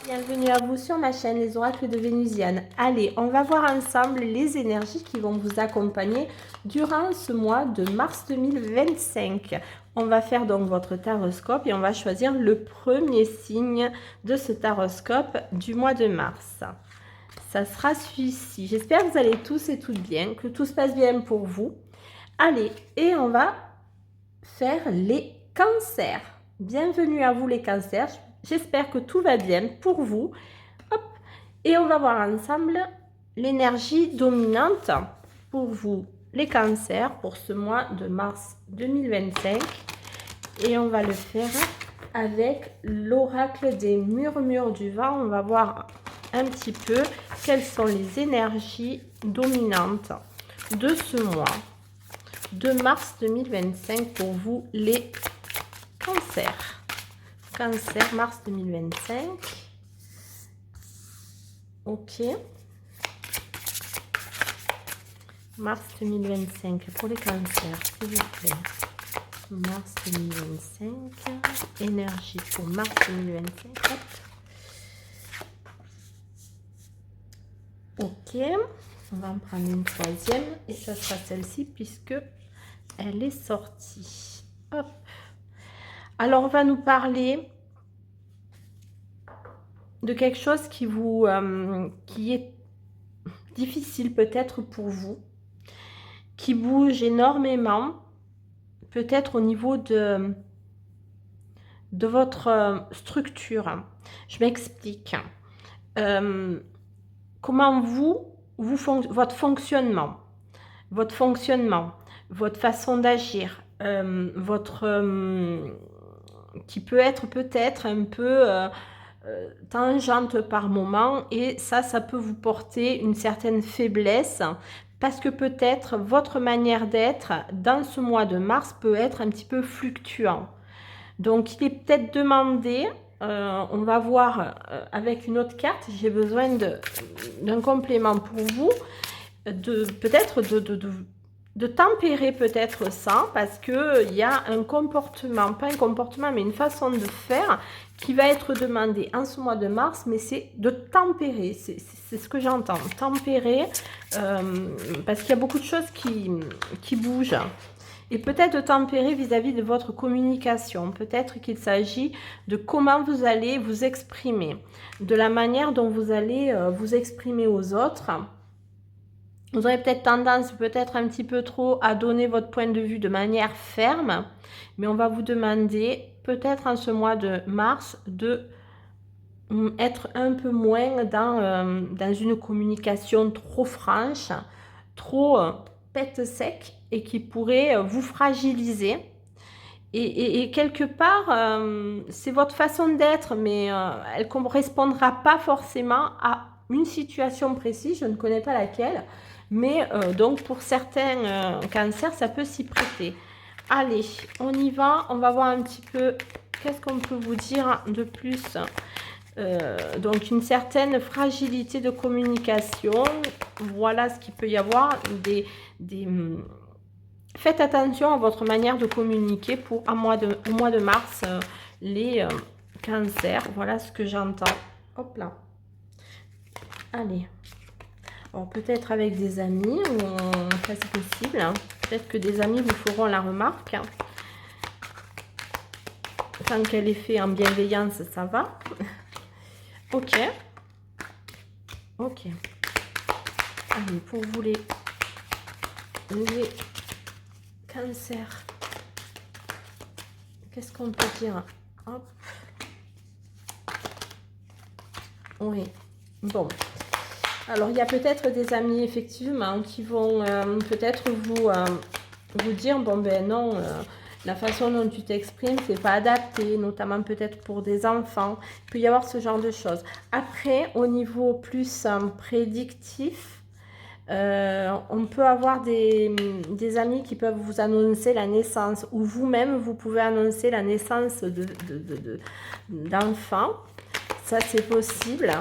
Bienvenue à vous sur ma chaîne Les Oracles de Vénusiane. Allez, on va voir ensemble les énergies qui vont vous accompagner durant ce mois de mars 2025. On va faire donc votre taroscope et on va choisir le premier signe de ce taroscope du mois de mars. Ça sera celui-ci. J'espère que vous allez tous et toutes bien, que tout se passe bien pour vous. Allez, et on va faire les cancers. Bienvenue à vous les cancers. J'espère que tout va bien pour vous. Hop. Et on va voir ensemble l'énergie dominante pour vous, les cancers, pour ce mois de mars 2025. Et on va le faire avec l'oracle des murmures du vent. On va voir un petit peu quelles sont les énergies dominantes de ce mois de mars 2025 pour vous, les cancers. Cancer, mars 2025. Ok. Mars 2025 pour les cancers, s'il vous plaît. Mars 2025. Énergie pour mars 2025. Hop. Ok. On va en prendre une troisième et ça sera celle-ci puisque elle est sortie. Hop. Alors, on va nous parler de quelque chose qui est difficile peut-être pour vous, qui bouge énormément, peut-être au niveau de votre structure. Je m'explique. Comment votre fonctionnement, votre façon d'agir, qui peut être peut-être un peu tangente par moment, et ça peut vous porter une certaine faiblesse parce que peut-être votre manière d'être dans ce mois de mars peut être un petit peu fluctuant. Donc il est peut-être demandé, on va voir avec une autre carte, j'ai besoin d'un complément pour vous, peut-être de tempérer peut-être ça, parce qu'il y a un comportement, pas un comportement, mais une façon de faire qui va être demandée en ce mois de mars, mais c'est de tempérer, c'est ce que j'entends, tempérer, parce qu'il y a beaucoup de choses qui bougent. Et peut-être de tempérer vis-à-vis de votre communication. Peut-être qu'il s'agit de comment vous allez vous exprimer, de la manière dont vous allez vous exprimer aux autres. Vous aurez peut-être tendance, peut-être un petit peu trop, à donner votre point de vue de manière ferme. Mais on va vous demander, peut-être en ce mois de mars, de être un peu moins dans une communication trop franche, trop pète sec, et qui pourrait vous fragiliser. Et quelque part, c'est votre façon d'être, mais elle ne correspondra pas forcément à une situation précise, je ne connais pas laquelle, mais donc pour certains cancers, ça peut s'y prêter. Allez, on y va, on va voir un petit peu qu'est-ce qu'on peut vous dire de plus. Donc une certaine fragilité de communication, voilà ce qu'il peut y avoir, faites attention à votre manière de communiquer pour au mois de mars, les cancers. Voilà ce que j'entends. Hop là. Allez. Alors peut-être avec des amis, ça c'est possible. Hein. Peut-être que des amis vous feront la remarque. Hein. Tant qu'elle est faite en bienveillance, ça va. Ok. Ok. Allez, pour vous les cancers. Qu'est-ce qu'on peut dire? Hop. Oui. Bon. Alors, il y a peut-être des amis, effectivement, qui vont peut-être vous dire, bon, ben non, la façon dont tu t'exprimes, c'est pas adapté, notamment peut-être pour des enfants. Il peut y avoir ce genre de choses. Après, au niveau plus prédictif, on peut avoir des amis qui peuvent vous annoncer la naissance, ou vous-même, vous pouvez annoncer la naissance d'enfants. Ça, c'est possible.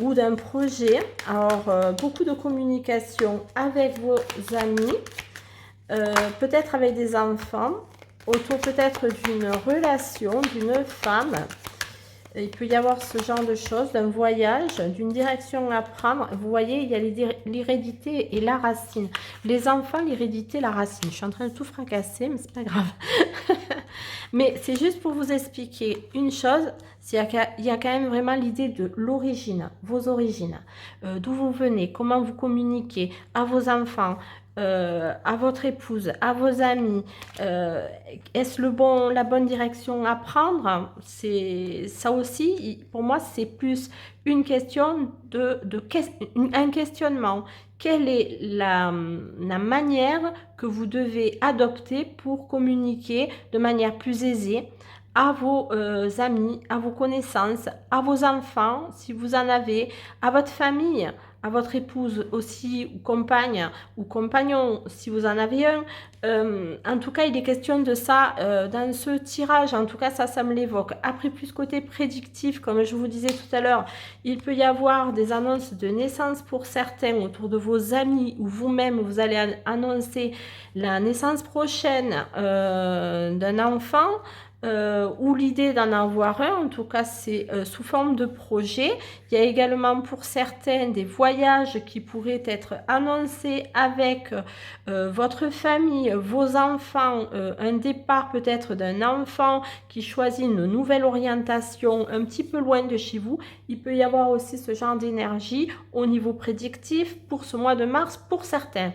Ou d'un projet. Alors, beaucoup de communication avec vos amis, peut-être avec des enfants, autour peut-être d'une relation, d'une femme, Il peut y avoir ce genre de choses, d'un voyage, d'une direction à prendre. Vous voyez, il y a l'hérédité et la racine. Les enfants, l'hérédité, la racine. Je suis en train de tout fracasser, mais c'est pas grave. Mais c'est juste pour vous expliquer une chose, il y a quand même vraiment l'idée de l'origine, vos origines, d'où vous venez, comment vous communiquez à vos enfants, à votre épouse, à vos amis. Est-ce la bonne direction à prendre? C'est ça aussi, pour moi, c'est plus une question un questionnement. Quelle est la manière que vous devez adopter pour communiquer de manière plus aisée à vos amis, à vos connaissances, à vos enfants, si vous en avez, à votre famille, à votre épouse aussi, ou compagne, ou compagnon, si vous en avez un. En tout cas, il est question de ça dans ce tirage. En tout cas, ça me l'évoque. Après, plus côté prédictif, comme je vous disais tout à l'heure, il peut y avoir des annonces de naissance pour certains autour de vos amis, ou vous-même, vous allez annoncer la naissance prochaine d'un enfant. Ou l'idée d'en avoir un, en tout cas c'est sous forme de projet. Il y a également pour certains des voyages qui pourraient être annoncés avec votre famille, vos enfants, un départ peut-être d'un enfant qui choisit une nouvelle orientation un petit peu loin de chez vous. Il peut y avoir aussi ce genre d'énergie au niveau prédictif pour ce mois de mars pour certains.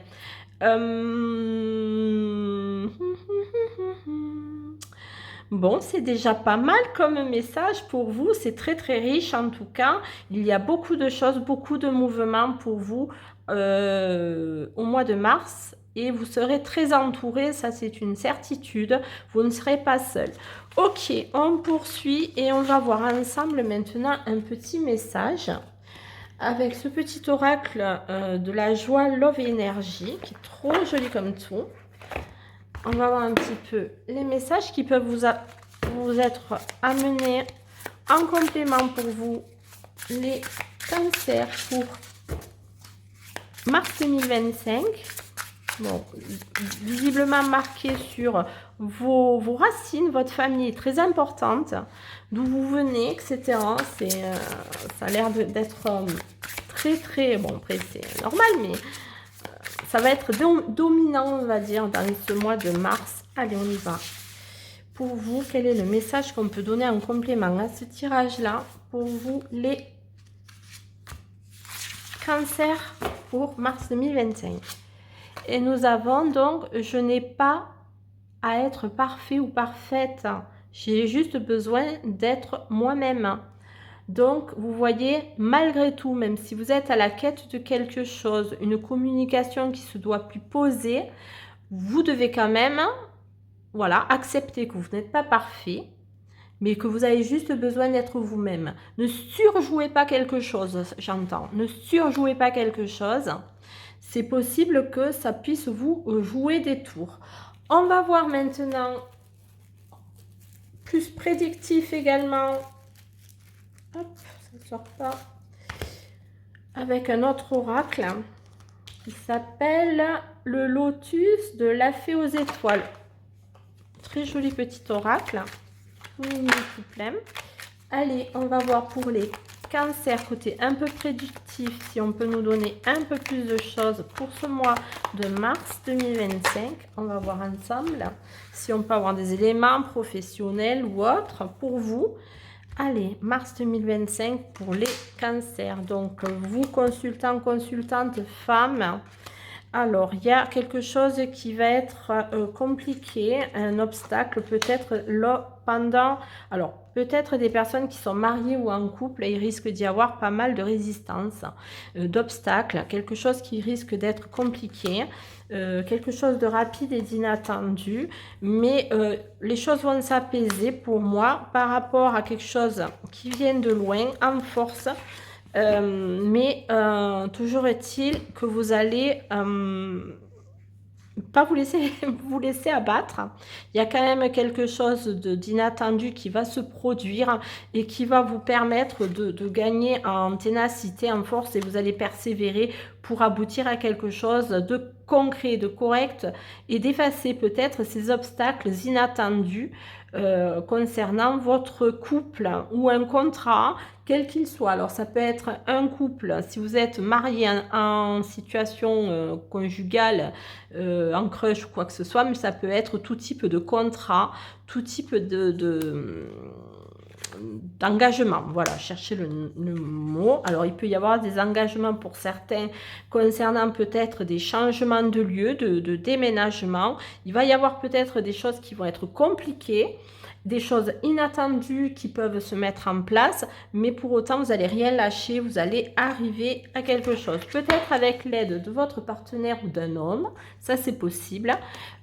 Bon, c'est déjà pas mal comme message pour vous, c'est très très riche en tout cas. Il y a beaucoup de choses, beaucoup de mouvements pour vous au mois de mars et vous serez très entouré, ça c'est une certitude, vous ne serez pas seul. Ok, on poursuit et on va voir ensemble maintenant un petit message avec ce petit oracle de la joie, love et énergie qui est trop joli comme tout. On va voir un petit peu les messages qui peuvent vous être amenés en complément pour vous, les cancers pour mars 2025. Bon, visiblement marqué sur vos racines, votre famille est très importante, d'où vous venez, etc. Ça a l'air d'être très très, bon après c'est normal, mais ça va être dominant, on va dire, dans ce mois de mars. Allez, on y va. Pour vous, quel est le message qu'on peut donner en complément à ce tirage-là pour vous, les cancers pour mars 2025? Et nous avons donc, je n'ai pas à être parfait ou parfaite. J'ai juste besoin d'être moi-même. Donc, vous voyez, malgré tout, même si vous êtes à la quête de quelque chose, une communication qui se doit plus poser, vous devez quand même, voilà, accepter que vous n'êtes pas parfait, mais que vous avez juste besoin d'être vous-même. Ne surjouez pas quelque chose, j'entends. Ne surjouez pas quelque chose. C'est possible que ça puisse vous jouer des tours. On va voir maintenant, plus prédictif également. Hop, ça ne sort pas. Avec un autre oracle qui s'appelle le lotus de la fée aux étoiles. Très joli petit oracle. Mini tout plein. Allez, on va voir pour les cancers, côté un peu prédictif, si on peut nous donner un peu plus de choses pour ce mois de mars 2025. On va voir ensemble si on peut avoir des éléments professionnels ou autres pour vous. Allez, mars 2025 pour les cancers. Donc, vous, consultants, consultantes, femmes. Alors, il y a quelque chose qui va être compliqué, un obstacle, peut-être pendant... Alors, peut-être des personnes qui sont mariées ou en couple, il risque d'y avoir pas mal de résistance, d'obstacles, quelque chose qui risque d'être compliqué, quelque chose de rapide et d'inattendu, mais les choses vont s'apaiser pour moi par rapport à quelque chose qui vient de loin, en force. Mais toujours est-il que vous allez pas vous laisser abattre. Il y a quand même quelque chose d'inattendu qui va se produire et qui va vous permettre de gagner en ténacité, en force, et vous allez persévérer pour aboutir à quelque chose de concret, de correct et d'effacer peut-être ces obstacles inattendus concernant votre couple ou un contrat, quel qu'il soit. Alors ça peut être un couple, si vous êtes marié en situation conjugale, en crush ou quoi que ce soit, mais ça peut être tout type de contrat, tout type d'engagement. Voilà, cherchez le mot. Alors il peut y avoir des engagements pour certains concernant peut-être des changements de lieu, de déménagement. Il va y avoir peut-être des choses qui vont être compliquées, des choses inattendues qui peuvent se mettre en place, mais pour autant, vous n'allez rien lâcher, vous allez arriver à quelque chose. Peut-être avec l'aide de votre partenaire ou d'un homme, ça c'est possible.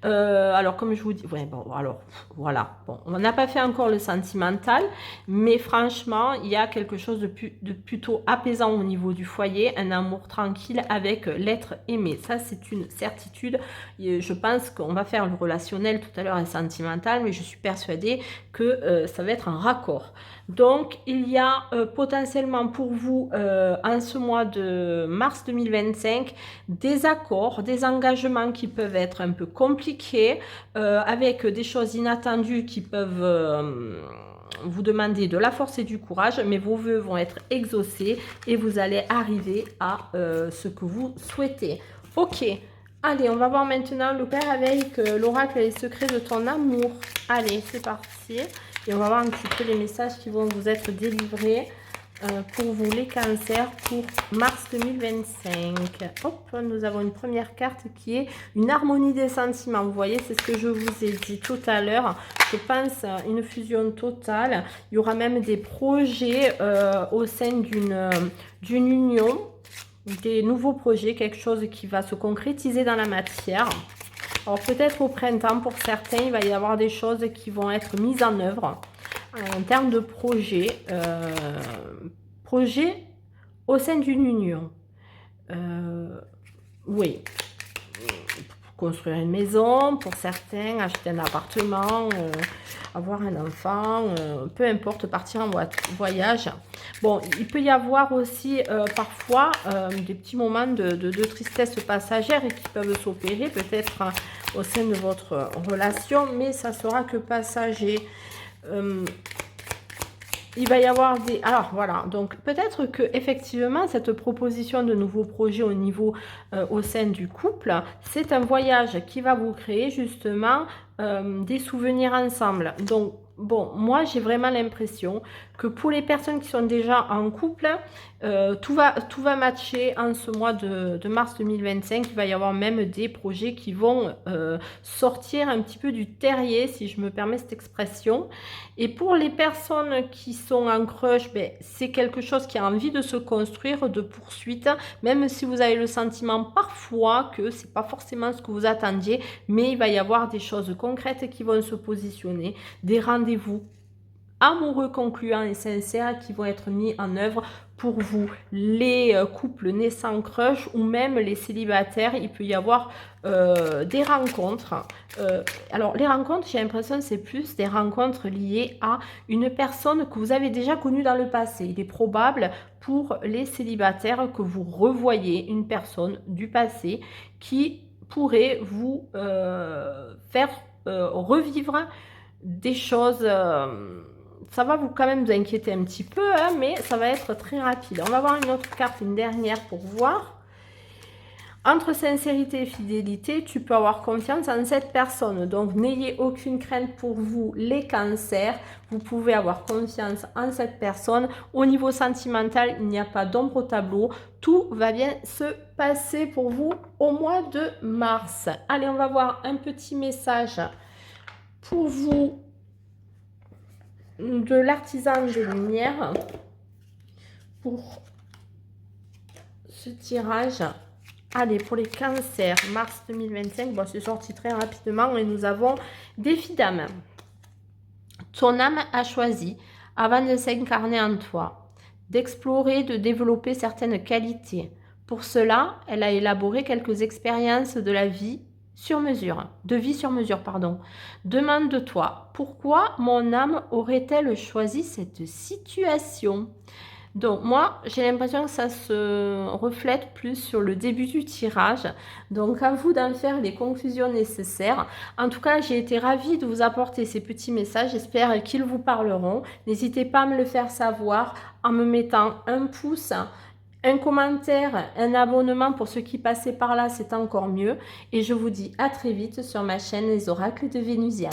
Alors, comme je vous dis, ouais, bon, alors, voilà. Bon, on n'a pas fait encore le sentimental, mais franchement, il y a quelque chose de plutôt apaisant au niveau du foyer, un amour tranquille avec l'être aimé. Ça, c'est une certitude. Je pense qu'on va faire le relationnel tout à l'heure et sentimental, mais je suis persuadée que ça va être un raccord. Donc, il y a potentiellement pour vous, en ce mois de mars 2025, des accords, des engagements qui peuvent être un peu compliqués, avec des choses inattendues qui peuvent vous demander de la force et du courage, mais vos vœux vont être exaucés et vous allez arriver à ce que vous souhaitez. Ok. Allez, on va voir maintenant le père avec l'oracle et les secrets de ton amour. Allez, c'est parti. Et on va voir un petit peu les messages qui vont vous être délivrés pour vous, les cancers, pour mars 2025. Hop, nous avons une première carte qui est une harmonie des sentiments. Vous voyez, c'est ce que je vous ai dit tout à l'heure. Je pense à une fusion totale. Il y aura même des projets au sein d'une union, des nouveaux projets, quelque chose qui va se concrétiser dans la matière. Alors peut-être au printemps, pour certains, il va y avoir des choses qui vont être mises en œuvre en termes de projets. Projet au sein d'une union. Oui. Construire une maison, pour certains, acheter un appartement, avoir un enfant, peu importe, partir en voyage. Bon, il peut y avoir aussi parfois des petits moments de tristesse passagère et qui peuvent s'opérer peut-être au sein de votre relation, mais ça sera que passager. Il va y avoir des... Alors voilà, donc peut-être que effectivement cette proposition de nouveaux projets au niveau au sein du couple, c'est un voyage qui va vous créer justement des souvenirs ensemble. Donc bon, moi j'ai vraiment l'impression que pour les personnes qui sont déjà en couple, tout va matcher en ce mois de mars 2025. Il va y avoir même des projets qui vont sortir un petit peu du terrier, si je me permets cette expression. Et pour les personnes qui sont en crush, ben, c'est quelque chose qui a envie de se construire, de poursuite, même si vous avez le sentiment parfois que c'est pas forcément ce que vous attendiez, mais il va y avoir des choses concrètes qui vont se positionner, des rendez-vous amoureux concluants et sincères qui vont être mis en œuvre pour vous, les couples nés sans crush ou même les célibataires. Il peut y avoir des rencontres. Alors les rencontres, j'ai l'impression c'est plus des rencontres liées à une personne que vous avez déjà connue dans le passé. Il est probable pour les célibataires que vous revoyez une personne du passé qui pourrait vous faire revivre des choses. Ça va vous quand même vous inquiéter un petit peu, hein, mais ça va être très rapide. On va voir une autre carte, une dernière pour voir. Entre sincérité et fidélité, tu peux avoir confiance en cette personne. Donc, n'ayez aucune crainte pour vous, les cancers. Vous pouvez avoir confiance en cette personne. Au niveau sentimental, il n'y a pas d'ombre au tableau. Tout va bien se passer pour vous au mois de mars. Allez, on va voir un petit message pour vous de l'artisan des lumières pour ce tirage. Allez, pour les cancers, mars 2025, bon, c'est sorti très rapidement et nous avons défi d'âme. Ton âme a choisi, avant de s'incarner en toi, d'explorer, de développer certaines qualités. Pour cela, elle a élaboré quelques expériences de la vie sur mesure, pardon. Demande-toi, pourquoi mon âme aurait-elle choisi cette situation? Donc moi, j'ai l'impression que ça se reflète plus sur le début du tirage. Donc à vous d'en faire les conclusions nécessaires. En tout cas, j'ai été ravie de vous apporter ces petits messages. J'espère qu'ils vous parleront. N'hésitez pas à me le faire savoir en me mettant un pouce, un commentaire, un abonnement pour ceux qui passaient par là, c'est encore mieux. Et je vous dis à très vite sur ma chaîne Les Oracles de Vénusiane.